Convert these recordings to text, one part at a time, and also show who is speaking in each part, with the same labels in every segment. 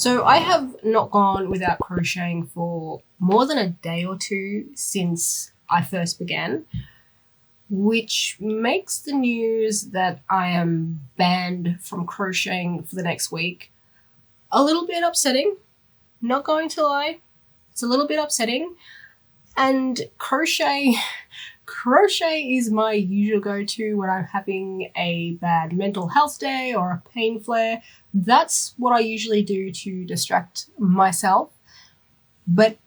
Speaker 1: So I have not gone without crocheting for more than a day or two since I first began, which makes the news that I am banned from crocheting for the next week a little bit upsetting. Not going to lie, it's a little bit upsetting. And crochet is my usual go-to when I'm having a bad mental health day or a pain flare. That's what I usually do to distract myself. But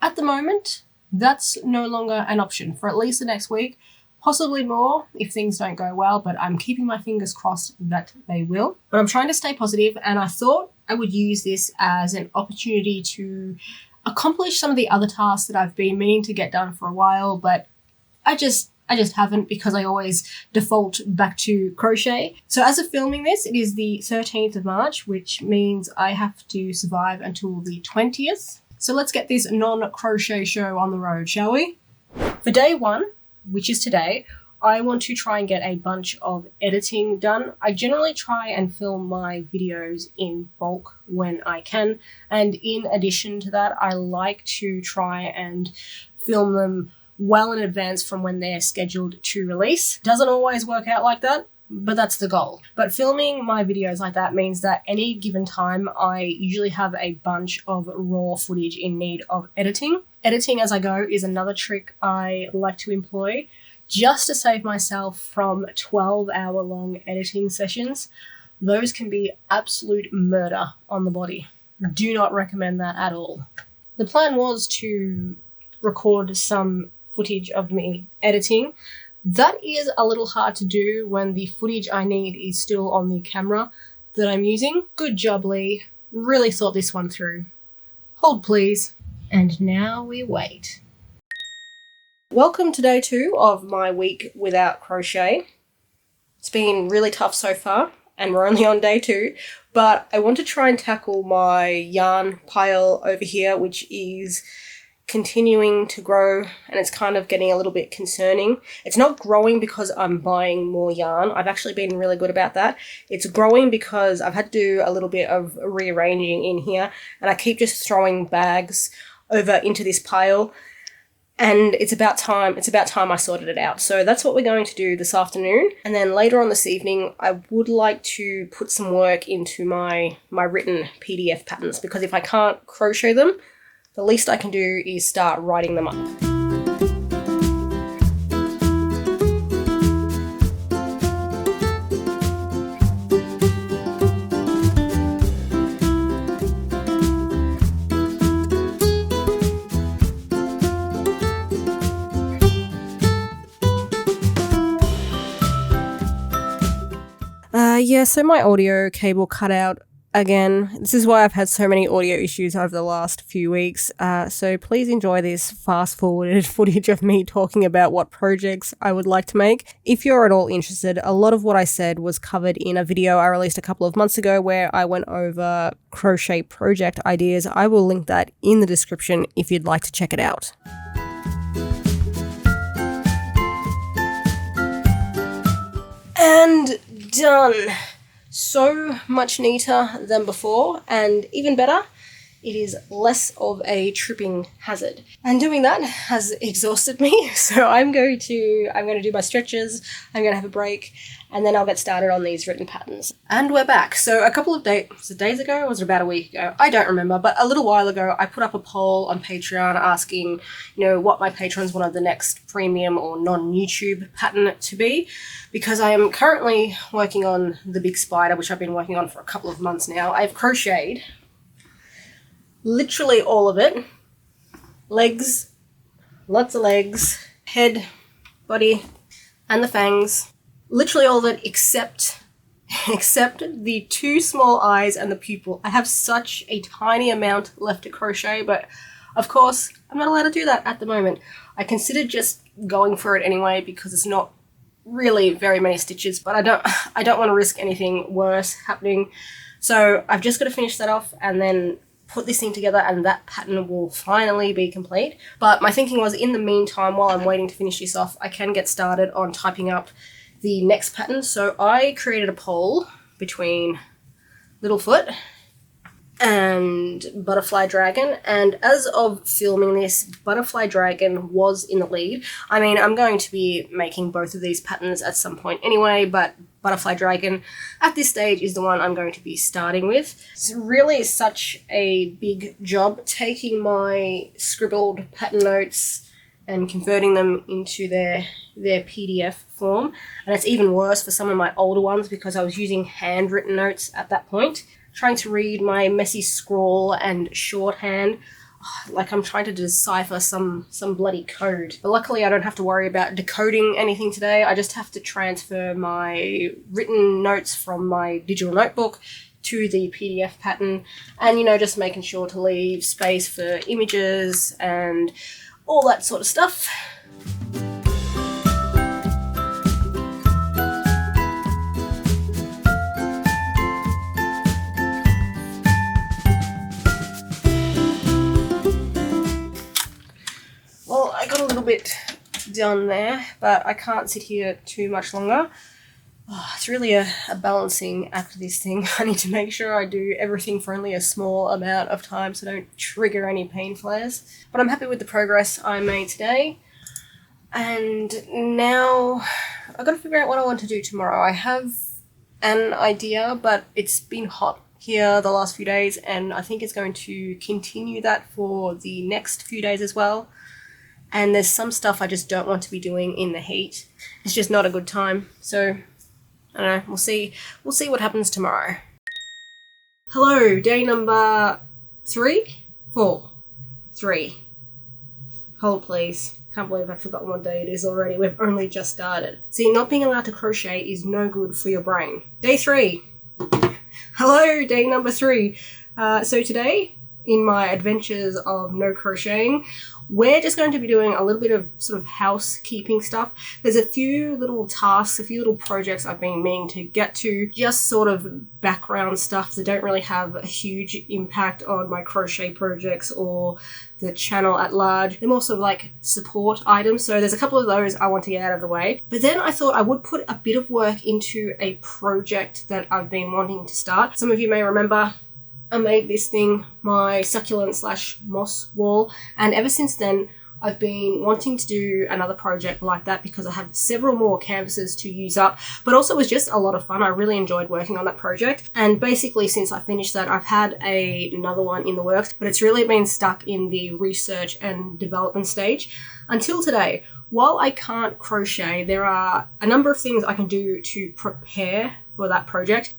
Speaker 1: at the moment, that's no longer an option for at least the next week, possibly more if things don't go well, but I'm keeping my fingers crossed that they will. But I'm trying to stay positive, and I thought I would use this as an opportunity to accomplish some of the other tasks that I've been meaning to get done for a while, but I just haven't, because I always default back to crochet. So as of filming this, it is the 13th of March, which means I have to survive until the 20th. So let's get this non-crochet show on the road, shall we? For day one, which is today, I want to try and get a bunch of editing done. I generally try and film my videos in bulk when I can. And in addition to that, I like to try and film them well in advance from when they're scheduled to release. Doesn't always work out like that, but that's the goal. But filming my videos like that means that any given time, I usually have a bunch of raw footage in need of editing. Editing as I go is another trick I like to employ, just to save myself from 12-hour-long editing sessions. Those can be absolute murder on the body. Do not recommend that at all. The plan was to record some footage of me editing. That is a little hard to do when the footage I need is still on the camera that I'm using. Good job, Lee. Really thought this one through. Hold please. And now we wait. Welcome to day 2 of my week without crochet. It's been really tough so far, and we're only on day 2, but I want to try and tackle my yarn pile over here, which is continuing to grow, and it's kind of getting a little bit concerning. It's not growing because I'm buying more yarn. I've actually been really good about that. It's growing because I've had to do a little bit of rearranging in here, and I keep just throwing bags over into this pile, and it's about time I sorted it out. So that's what we're going to do this afternoon. And then later on this evening, I would like to put some work into my written PDF patterns, because if I can't crochet them, the least I can do is start writing them up. So my audio cable cut out again. This is why I've had so many audio issues over the last few weeks. So please enjoy this fast-forwarded footage of me talking about what projects I would like to make. If you're at all interested, a lot of what I said was covered in a video I released a couple of months ago where I went over crochet project ideas. I will link that in the description if you'd like to check it out. And done. So much neater than before, and even better, it is less of a tripping hazard. And doing that has exhausted me, so I'm going to do my stretches, I'm going to have a break, and then I'll get started on these written patterns. And we're back. So a couple of days ago, or was it about a week ago? I don't remember, but a little while ago, I put up a poll on Patreon asking, what my patrons wanted the next premium or non-YouTube pattern to be, because I am currently working on the big spider, which I've been working on for a couple of months now. I've crocheted literally all of it. Legs, lots of legs, head, body, and the fangs. Literally all of it except the 2 small eyes and the pupil. I have such a tiny amount left to crochet, but of course I'm not allowed to do that at the moment. I considered just going for it anyway because it's not really very many stitches, but I don't want to risk anything worse happening. So I've just got to finish that off and then put this thing together, and that pattern will finally be complete. But my thinking was, in the meantime, while I'm waiting to finish this off, I can get started on typing up the next pattern. So I created a poll between Littlefoot and Butterfly Dragon, and as of filming this, Butterfly Dragon was in the lead. I mean, I'm going to be making both of these patterns at some point anyway, but Butterfly Dragon at this stage is the one I'm going to be starting with. It's really such a big job taking my scribbled pattern notes and converting them into their PDF form, and it's even worse for some of my older ones because I was using handwritten notes at that point. Trying to read my messy scrawl and shorthand, like I'm trying to decipher some bloody code. But luckily I don't have to worry about decoding anything today. I just have to transfer my written notes from my digital notebook to the PDF pattern, and you know, just making sure to leave space for images and all that sort of stuff. I got a little bit done there, but I can't sit here too much longer. It's really a balancing act, this thing. I need to make sure I do everything for only a small amount of time so I don't trigger any pain flares. But I'm happy with the progress I made today. And now I've got to figure out what I want to do tomorrow. I have an idea, but it's been hot here the last few days, and I think it's going to continue that for the next few days as well. And there's some stuff I just don't want to be doing in the heat. It's just not a good time. So, I don't know, we'll see what happens tomorrow. Hello, day number 3? 4. 3. Hold please. Can't believe I've forgotten what day it is already. We've only just started. See, not being allowed to crochet is no good for your brain. Day 3. Hello, day number 3. So today, in my adventures of no crocheting, we're just going to be doing a little bit of sort of housekeeping stuff. There's a few little tasks, a few little projects I've been meaning to get to, just sort of background stuff that don't really have a huge impact on my crochet projects or the channel at large. They're more sort of like support items, so there's a couple of those I want to get out of the way. But then I thought I would put a bit of work into a project that I've been wanting to start. Some of you may remember I made this thing my succulent / moss wall, and ever since then I've been wanting to do another project like that because I have several more canvases to use up, but also it was just a lot of fun. I really enjoyed working on that project, and basically since I finished that I've had another one in the works, but it's really been stuck in the research and development stage until today. While I can't crochet, there are a number of things I can do to prepare for that project.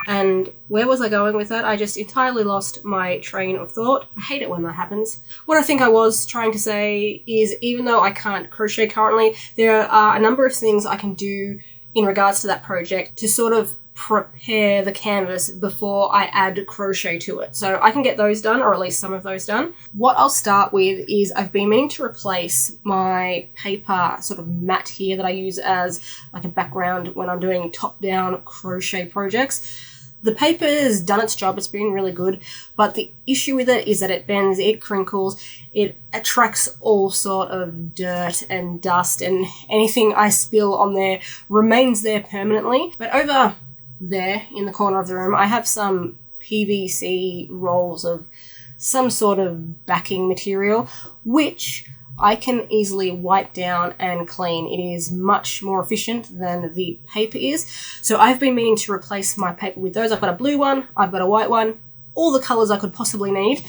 Speaker 1: And where was I going with that? I just entirely lost my train of thought. I hate it when that happens. What I think I was trying to say is, even though I can't crochet currently, there are a number of things I can do in regards to that project to sort of prepare the canvas before I add crochet to it. So I can get those done, or at least some of those done. What I'll start with is I've been meaning to replace my paper sort of mat here that I use as like a background when I'm doing top-down crochet projects. The paper has done its job, it's been really good, but the issue with it is that it bends, it crinkles, it attracts all sort of dirt and dust, and anything I spill on there remains there permanently. But over there in the corner of the room, I have some PVC rolls of some sort of backing material, which I can easily wipe down and clean. It is much more efficient than the paper is. So I've been meaning to replace my paper with those. I've got a blue one, I've got a white one, all the colours I could possibly need.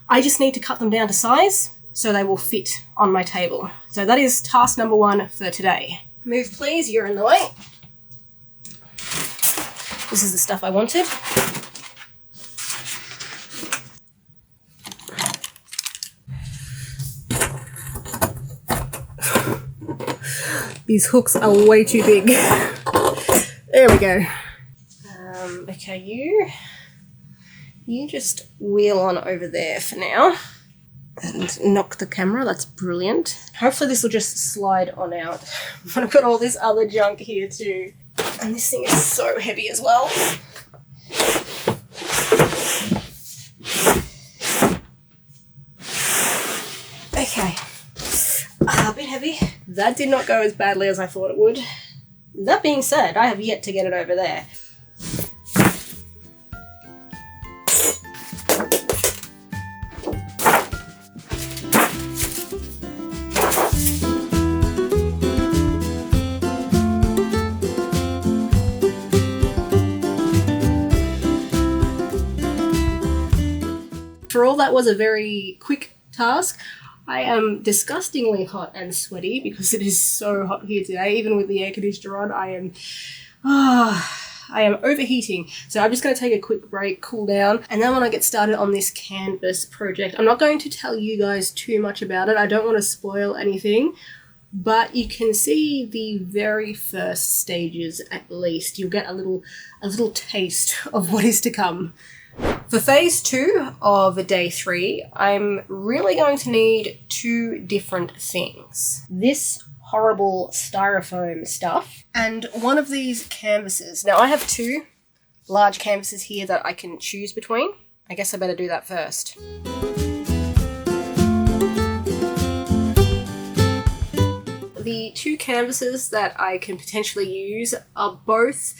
Speaker 1: I just need to cut them down to size so they will fit on my table. So that is task number 1 for today. Move please, you're in the way. This is the stuff I wanted. These hooks are way too big. There we go. Okay, you just wheel on over there for now and knock the camera. That's brilliant. Hopefully this will just slide on out. But I've got all this other junk here too. And this thing is so heavy as well. Okay. A bit heavy. That did not go as badly as I thought it would. That being said, I have yet to get it over there. after all, that was a very quick task. I am disgustingly hot and sweaty because it is so hot here today. Even with the air conditioner on, I am overheating. So I'm just going to take a quick break, cool down, and then when I get started on this canvas project, I'm not going to tell you guys too much about it. I don't want to spoil anything, but you can see the very first stages at least. You'll get a little taste of what is to come. For phase 2 of day 3, I'm really going to need 2 different things. This horrible styrofoam stuff and one of these canvases. Now I have 2 large canvases here that I can choose between. I guess I better do that first. The 2 canvases that I can potentially use are both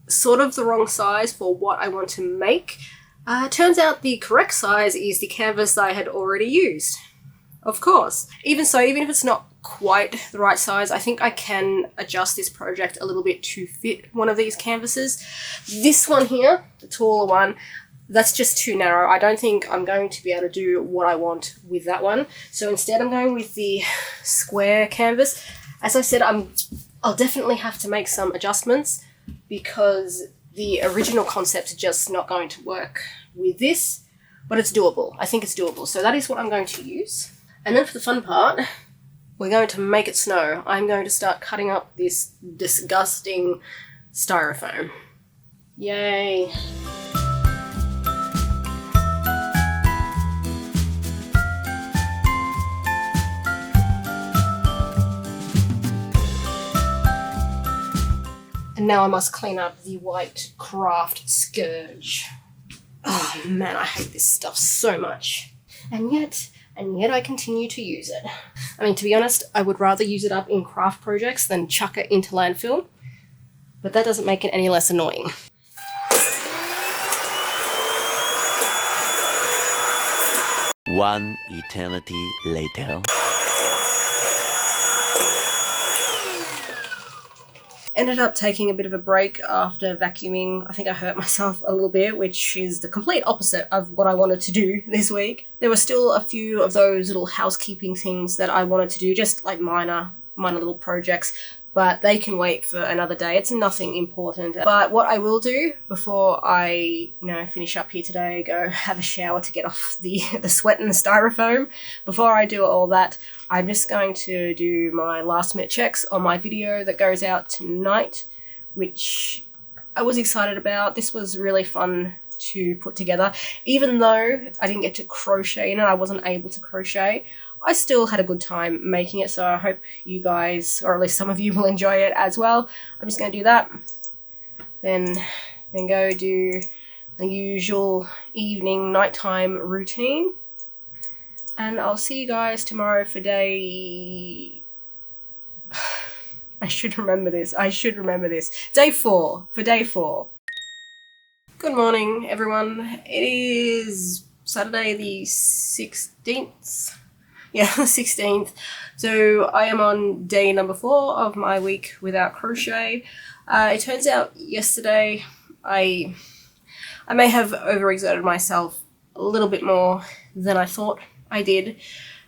Speaker 1: sort of the wrong size for what I want to make. Turns out the correct size is the canvas I had already used. Of course. Even so, even if it's not quite the right size, I think I can adjust this project a little bit to fit one of these canvases. This one here, the taller one, that's just too narrow. I don't think I'm going to be able to do what I want with that one. So instead I'm going with the square canvas. As I said, I'll definitely have to make some adjustments because the original concept is just not going to work with this, but it's doable. I think it's doable. So that is what I'm going to use. And then for the fun part, we're going to make it snow. I'm going to start cutting up this disgusting styrofoam. Yay. And now I must clean up the white craft scourge. Oh man, I hate this stuff so much. And yet I continue to use it. I mean, to be honest, I would rather use it up in craft projects than chuck it into landfill, but that doesn't make it any less annoying.
Speaker 2: One eternity later.
Speaker 1: Ended up taking a bit of a break after vacuuming. I think I hurt myself a little bit, which is the complete opposite of what I wanted to do this week. There were still a few of those little housekeeping things that I wanted to do, just like minor little projects, but they can wait for another day. It's nothing important. But what I will do before I, finish up here today, go have a shower to get off the sweat and the styrofoam. Before I do all that, I'm just going to do my last minute checks on my video that goes out tonight, which I was excited about. This was really fun to put together. Even though I didn't get to crochet in it, I wasn't able to crochet, I still had a good time making it, so I hope you guys, or at least some of you, will enjoy it as well. I'm just going to do that, then go do the usual evening, nighttime routine. And I'll see you guys tomorrow for day... I should remember this. Day 4. For day 4. Good morning, everyone. It is Saturday the 16th. Yeah, the 16th. So I am on day number 4 of my week without crochet. It turns out yesterday I may have overexerted myself a little bit more than I thought I did.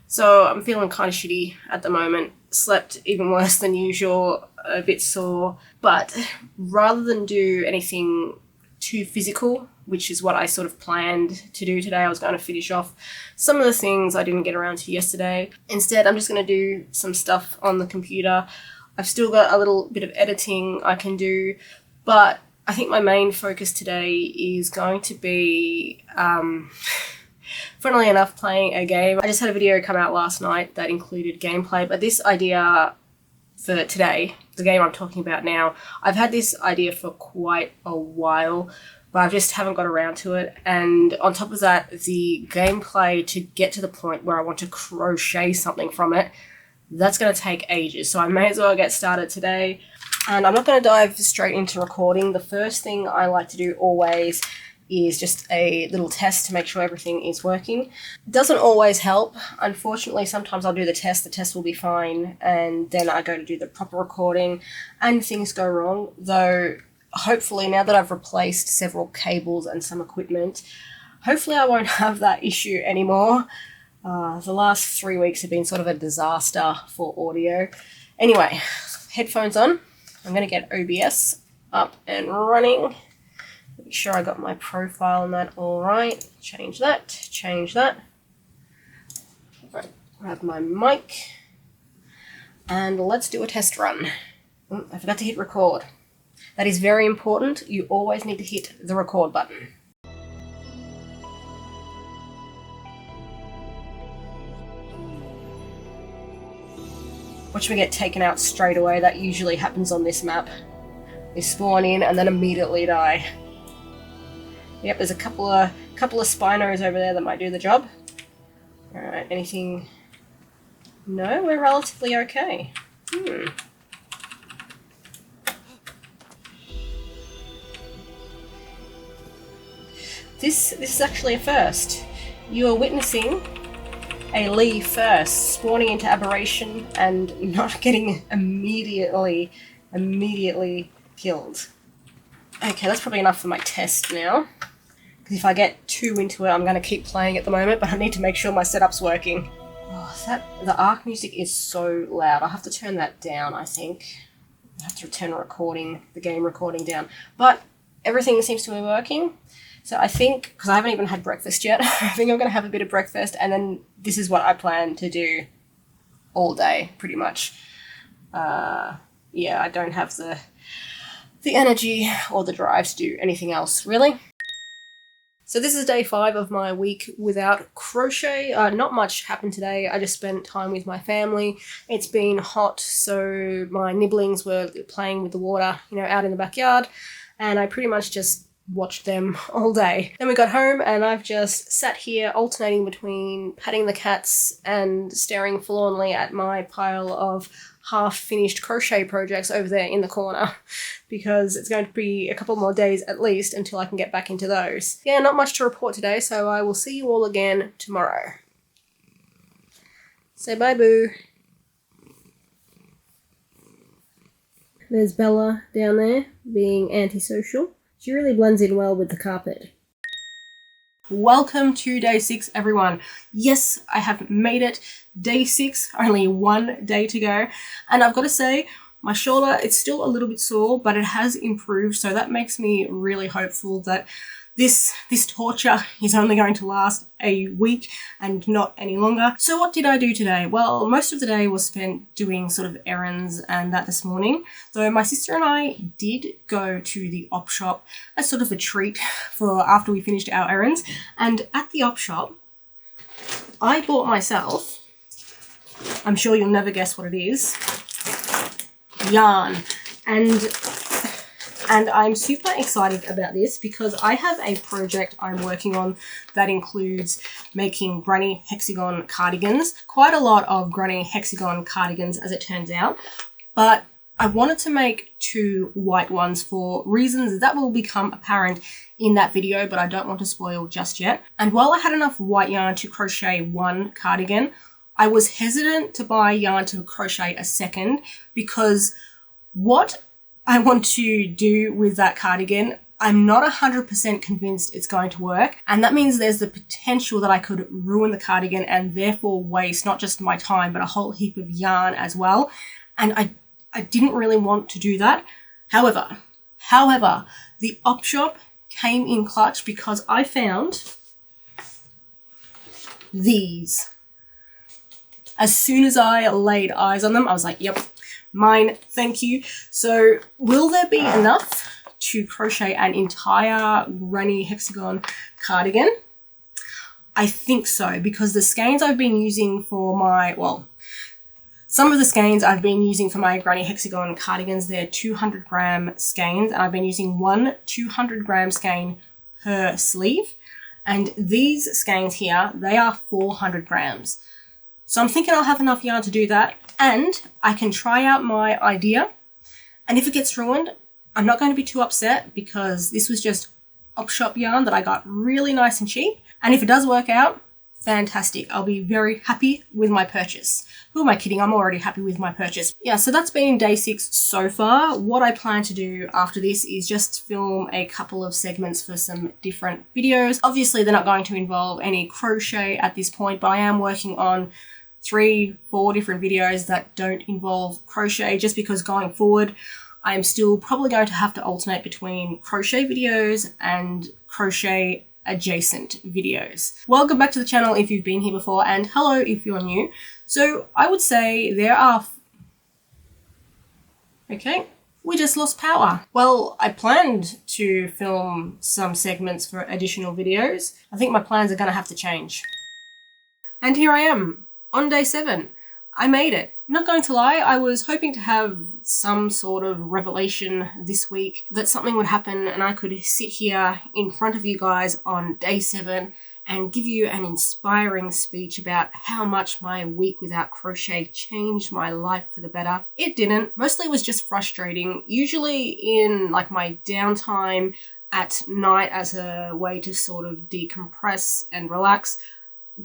Speaker 1: So I'm feeling kind of shitty at the moment. Slept even worse than usual, a bit sore. But rather than do anything too physical, which is what I sort of planned to do today, I was going to finish off some of the things I didn't get around to yesterday. Instead, I'm just going to do some stuff on the computer. I've still got a little bit of editing I can do, but I think my main focus today is going to be, funnily enough, playing a game. I just had a video come out last night that included gameplay, but this idea for today, the game I'm talking about now, I've had this idea for quite a while, but I just haven't got around to it. And on top of that, the gameplay to get to the point where I want to crochet something from it, that's going to take ages. So I may as well get started today. And I'm not going to dive straight into recording. The first thing I like to do always is just a little test to make sure everything is working. It doesn't always help. Unfortunately, sometimes I'll do the test will be fine, and then I go to do the proper recording and things go wrong. Though hopefully now that I've replaced several cables and some equipment, hopefully I won't have that issue anymore. The last 3 weeks have been sort of a disaster for audio. Anyway, headphones on. I'm going to get OBS up and running. Make sure I got my profile and that all right. Change that, change that. Right, grab my mic. And let's do a test run. I forgot to hit record. That is very important. You always need to hit the record button. Watch me get taken out straight away. That usually happens on this map. They spawn in and then immediately die. Yep, there's a couple of spinos over there that might do the job. Alright, anything? No, we're relatively okay. This is actually a first. You are witnessing a Lee first, spawning into aberration and not getting immediately killed. Okay, that's probably enough for my test now. Because if I get too into it, I'm going to keep playing at the moment, but I need to make sure my setup's working. Oh, the ARC music is so loud. I'll have to turn that down, I think. I have to turn the game recording down. But everything seems to be working. So I think, because I haven't even had breakfast yet, I think I'm going to have a bit of breakfast, and then this is what I plan to do all day, pretty much. Yeah, I don't have the energy or the drive to do anything else, really. So this is day 5 of my week without crochet. Not much happened today. I just spent time with my family. It's been hot, so my nibblings were playing with the water, out in the backyard, and I pretty much just watched them all day. Then we got home and I've just sat here alternating between patting the cats and staring forlornly at my pile of half-finished crochet projects over there in the corner, because it's going to be a couple more days at least until I can get back into those. Yeah, not much to report today, so I will see you all again tomorrow. Say bye, boo. There's Bella down there being antisocial. She really blends in well with the carpet. Welcome to day 6, everyone. Yes, I have made it. Day 6, only 1 day to go. And I've got to say, my shoulder, it's still a little bit sore, but it has improved. So that makes me really hopeful that this torture is only going to last a week and not any longer. So what did I do today? Well, most of the day was spent doing sort of errands and that this morning. So my sister and I did go to the op shop as sort of a treat for after we finished our errands. And at the op shop, I bought myself, I'm sure you'll never guess what it is, yarn. And I'm super excited about this because I have a project I'm working on that includes making granny hexagon cardigans. Quite a lot of granny hexagon cardigans, as it turns out. But I wanted to make 2 white ones for reasons that will become apparent in that video, but I don't want to spoil just yet. And while I had enough white yarn to crochet 1 cardigan, I was hesitant to buy yarn to crochet a second because what I want to do with that cardigan, I'm not 100% convinced it's going to work. And that means there's the potential that I could ruin the cardigan and therefore waste not just my time, but a whole heap of yarn as well. And I didn't really want to do that. However, the op shop came in clutch because I found these. As soon as I laid eyes on them, I was like, yep, mine, thank you. So will there be enough to crochet an entire granny hexagon cardigan? I think so, because the skeins I've been using for my, some of the skeins I've been using for my granny hexagon cardigans, they're 200 gram skeins, and I've been using 1 200 gram skein per sleeve. And these skeins here, they are 400 grams. So I'm thinking I'll have enough yarn to do that, and I can try out my idea. And if it gets ruined, I'm not going to be too upset because this was just op shop yarn that I got really nice and cheap. And if it does work out, fantastic. I'll be very happy with my purchase. Who am I kidding? I'm already happy with my purchase. Yeah, so that's been day 6 so far. What I plan to do after this is just film a couple of segments for some different videos. Obviously, they're not going to involve any crochet at this point, but I am working on 3-4 different videos that don't involve crochet, just because going forward, I'm still probably going to have to alternate between crochet videos and crochet adjacent videos. Welcome back to the channel if you've been here before, and hello if you're new. So I would say there are... Okay, we just lost power. Well, I planned to film some segments for additional videos. I think my plans are going to have to change. And here I am on day 7. I made it. Not going to lie, I was hoping to have some sort of revelation this week that something would happen and I could sit here in front of you guys on day 7 and give you an inspiring speech about how much my week without crochet changed my life for the better. It didn't. Mostly it was just frustrating. Usually in like my downtime at night as a way to sort of decompress and relax,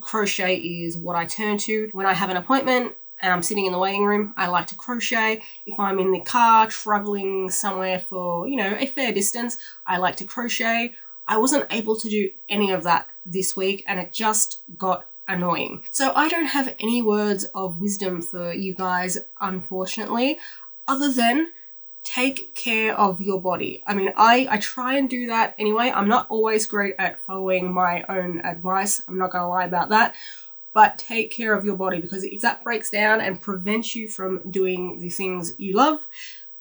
Speaker 1: crochet is what I turn to. When I have an appointment and I'm sitting in the waiting room, I like to crochet. If I'm in the car traveling somewhere for, a fair distance, I like to crochet. I wasn't able to do any of that this week and it just got annoying. So I don't have any words of wisdom for you guys, unfortunately, other than take care of your body. I mean, I try and do that anyway. I'm not always great at following my own advice. I'm not going to lie about that. But take care of your body, because if that breaks down and prevents you from doing the things you love,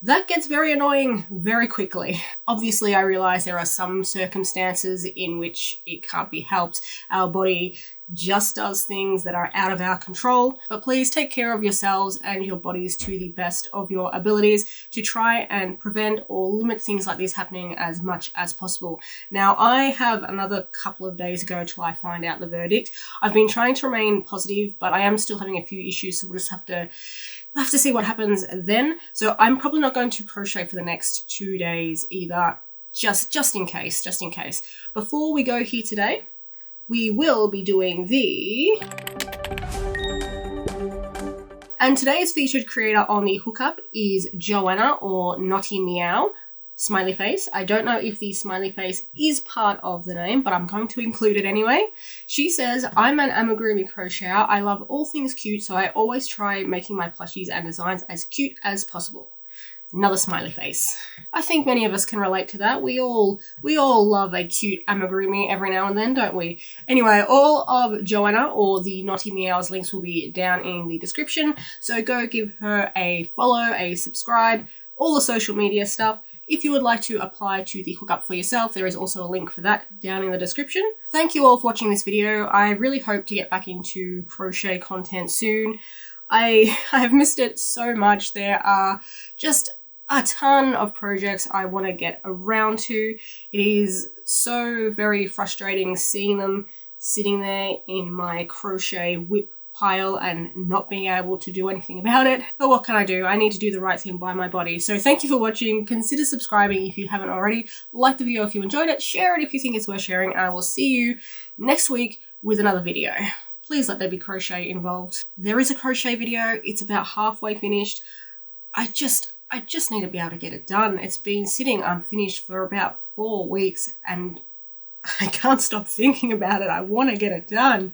Speaker 1: that gets very annoying very quickly. Obviously, I realize there are some circumstances in which it can't be helped. Our body just does things that are out of our control, but please take care of yourselves and your bodies to the best of your abilities to try and prevent or limit things like this happening as much as possible. Now, I have another couple of days ago till I find out the verdict. I've been trying to remain positive, but I am still having a few issues, so we'll just have to see what happens then. So I'm probably not going to crochet for the next 2 days either, just in case. Before we go here today, we will be doing and today's featured creator on the hookup is Joanna, or KnottyMeow, smiley face. I don't know if the smiley face is part of the name, but I'm going to include it anyway. She says, I'm an amigurumi crocheter. I love all things cute, so I always try making my plushies and designs as cute as possible. Another smiley face. I think many of us can relate to that. We all love a cute amigurumi every now and then, don't we? Anyway, all of Joanna or the KnottyMeow's links will be down in the description. So go give her a follow, a subscribe, all the social media stuff. If you would like to apply to the hookup for yourself, there is also a link for that down in the description. Thank you all for watching this video. I really hope to get back into crochet content soon. I have missed it so much. There are just a ton of projects I want to get around to. It is so very frustrating seeing them sitting there in my crochet whip pile and not being able to do anything about it. But what can I do? I need to do the right thing by my body. So thank you for watching. Consider subscribing if you haven't already. Like the video if you enjoyed it. Share it if you think it's worth sharing. And I will see you next week with another video. Please let there be crochet involved. There is a crochet video. It's about halfway finished. I just need to be able to get it done. It's been sitting unfinished for about 4 weeks and I can't stop thinking about it. I want to get it done.